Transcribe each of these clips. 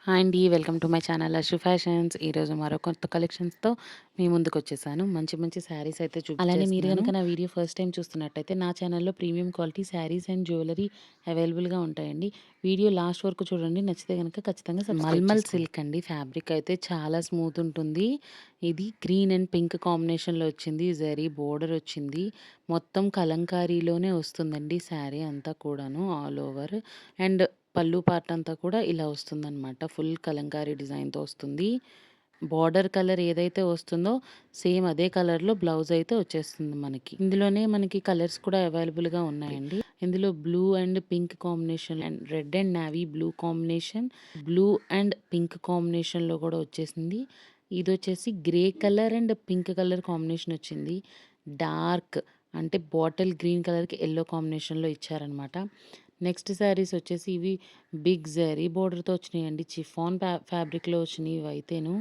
Hi అండి. Welcome to my channel Ashru fashions. ఈరోజు మరో కొత్త కలెక్షన్స్‌తో మీ ముందుకొచ్చేసాను. మంచి మంచి శారీస్ అయితే అలానే మీరు గనుక నా వీడియో ఫస్ట్ టైమ్ చూస్తున్నట్టయితే నా ఛానల్‌లో premium quality saris and jewellery అవైలబుల్‌గా ఉంటాయండి. వీడియో లాస్ట్ వరకు చూడండి. నచ్చితే గనుక ఖచ్చితంగా మల్మల్ సిల్క్ అండి. ఫ్యాబ్రిక్ అయితే చాలా స్మూత్ ఉంటుంది. ఇది గ్రీన్ అండ్ పింక్ కాంబినేషన్‌లో వచ్చింది. జరీ బోర్డర్ వచ్చింది. మొత్తం కలంకారీలోనే వస్తుందండి శారీ అంతా కూడాను ఆల్ ఓవర్. అండ్ పళ్ళు పార్ట్ అంతా కూడా ఇలా వస్తుందనమాట. ఫుల్ కలంకారీ డిజైన్‌తో వస్తుంది. బార్డర్ కలర్ ఏదైతే వస్తుందో సేమ్ అదే కలర్‌లో బ్లౌజ్ అయితే వచ్చేస్తుంది మనకి. ఇందులోనే మనకి కలర్స్ కూడా అవైలబుల్‌గా ఉన్నాయండి. ఇందులో blue and pink combination and red and navy blue combination, blue and pink కాంబినేషన్‌లో కూడా వచ్చేసింది. ఇదొచ్చేసి grey colour and pink colour combination వచ్చింది. డార్క్ అంటే బాటిల్ గ్రీన్ కలర్‌కి యెల్లో కాంబినేషన్‌లో ఇచ్చారనమాట. నెక్స్ట్ శారీస్ వచ్చేసి ఇవి బిగ్ జరీ బోర్డర్‌తో వచ్చినాయండి. చిఫాన్ ఫ్యాబ్రిక్‌లో వచ్చినాయి ఇవైతేను.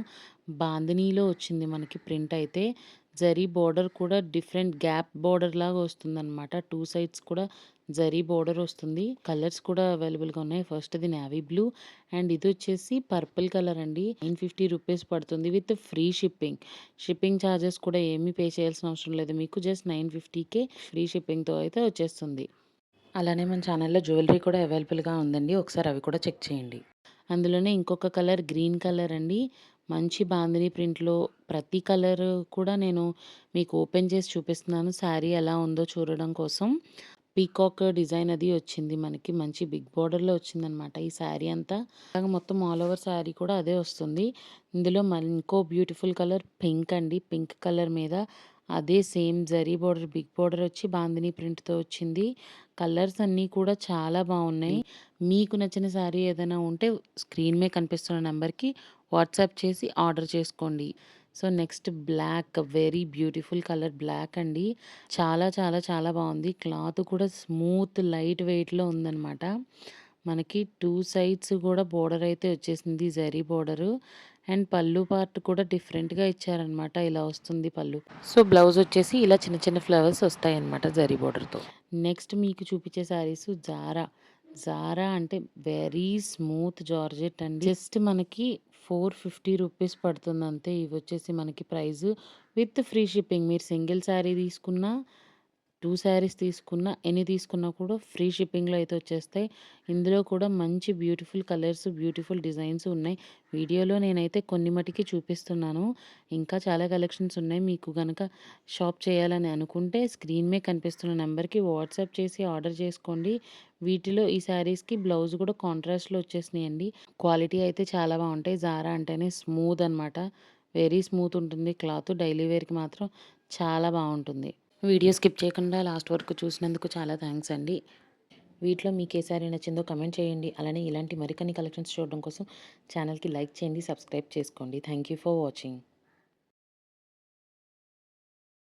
బాందినీలో వచ్చింది మనకి ప్రింట్ అయితే. జరీ బోర్డర్ కూడా డిఫరెంట్ గ్యాప్ బోర్డర్ లాగా వస్తుందనమాట. 2 సైడ్స్ కూడా జరీ బోర్డర్ వస్తుంది. కలర్స్ కూడా అవైలబుల్‌గా ఉన్నాయి. ఫస్ట్‌ది నేవీ బ్లూ అండ్ ఇదొచ్చేసి పర్పుల్ కలర్ అండి. 950 రూపీస్ పడుతుంది with free shipping. Shipping charges కూడా ఏమీ పే చేయాల్సిన అవసరం లేదు. మీకు జస్ట్ 950కే ఫ్రీ షిప్పింగ్‌తో అయితే వచ్చేస్తుంది. అలానే మన ఛానల్‌లో జ్యువెలరీ కూడా అవైలబుల్‌గా ఉందండి. ఒకసారి అవి కూడా చెక్ చేయండి. అందులోనే ఇంకొక కలర్ గ్రీన్ కలర్ అండి. మంచి బాందిని ప్రింట్‌లో ప్రతి కలర్ కూడా నేను మీకు ఓపెన్ చేసి చూపిస్తున్నాను. శారీ ఎలా ఉందో చూడడం కోసం. పీకాక్ డిజైన్ అది వచ్చింది మనకి. మంచి బిగ్ బోర్డర్‌లో వచ్చిందనమాట ఈ శారీ అంతా. అలాగే మొత్తం ఆల్ ఓవర్ శారీ కూడా అదే వస్తుంది. ఇందులో ఇంకో బ్యూటిఫుల్ కలర్ పింక్ అండి. పింక్ కలర్ మీద అదే same zari border big border వచ్చి బాందిని ప్రింట్‌తో వచ్చింది. కలర్స్ అన్నీ కూడా చాలా బాగున్నాయి. మీకు నచ్చిన శారీ ఏదైనా ఉంటే స్క్రీన్ మీద కనిపిస్తున్న నంబర్‌కి వాట్సాప్ చేసి ఆర్డర్ చేసుకోండి. So, next black very beautiful colour black అండి. చాలా చాలా చాలా బాగుంది. క్లాత్ కూడా స్మూత్ లైట్ వెయిట్‌లో ఉందనమాట. మనకి 2 సైడ్స్ కూడా బోర్డర్ అయితే వచ్చేసింది జరీ బోర్డరు. అండ్ పళ్ళు పార్ట్ కూడా డిఫరెంట్‌గా ఇచ్చారనమాట. ఇలా వస్తుంది పళ్ళు. సో, బ్లౌజ్ వచ్చేసి ఇలా చిన్న చిన్న ఫ్లవర్స్ వస్తాయన్నమాట జరీ బోర్డర్‌తో. నెక్స్ట్ మీకు చూపించే శారీస్ జారా. జారా అంటే వెరీ స్మూత్ జార్జెట్ అండి. జస్ట్ మనకి 450 రూపీస్ పడుతుందంతే. ఇవొచ్చేసి మనకి ప్రైజు విత్ ఫ్రీ షిప్పింగ్. మీరు సింగిల్ శారీ తీసుకున్నా 2 శారీస్ తీసుకున్నా, ఎన్ని తీసుకున్నా కూడా ఫ్రీ షిప్పింగ్‌లో అయితే వచ్చేస్తాయి. ఇందులో కూడా మంచి బ్యూటిఫుల్ కలర్స్, బ్యూటిఫుల్ డిజైన్స్ ఉన్నాయి. వీడియోలో నేనైతే కొన్ని మటికి చూపిస్తున్నాను. ఇంకా చాలా కలెక్షన్స్ ఉన్నాయి. మీకు గనక షాప్ చేయాలని అనుకుంటే స్క్రీన్ మీద కనిపిస్తున్న నంబర్‌కి వాట్సాప్ చేసి ఆర్డర్ చేసుకోండి. వీటిలో ఈ శారీస్‌కి బ్లౌజ్ కూడా కాంట్రాస్ట్‌లో వచ్చేసినాయండి. క్వాలిటీ అయితే చాలా బావుంటాయి. జారా అంటేనే స్మూత్ అనమాట. వెరీ స్మూత్ ఉంటుంది క్లాత్. డైలీ వేర్‌కి మాత్రం చాలా బావుంటుంది. వీడియో స్కిప్ చేయకుండా లాస్ట్ వరకు చూసినందుకు చాలా థ్యాంక్స్ అండి. వీటిలో మీకు ఏ సారీ నచ్చిందో కమెంట్ చేయండి. అలానే ఇలాంటి మరికొన్ని కలెక్షన్స్ చూడడం కోసం ఛానల్‌కి లైక్ చేయండి, సబ్స్క్రైబ్ చేసుకోండి. Thank you for watching.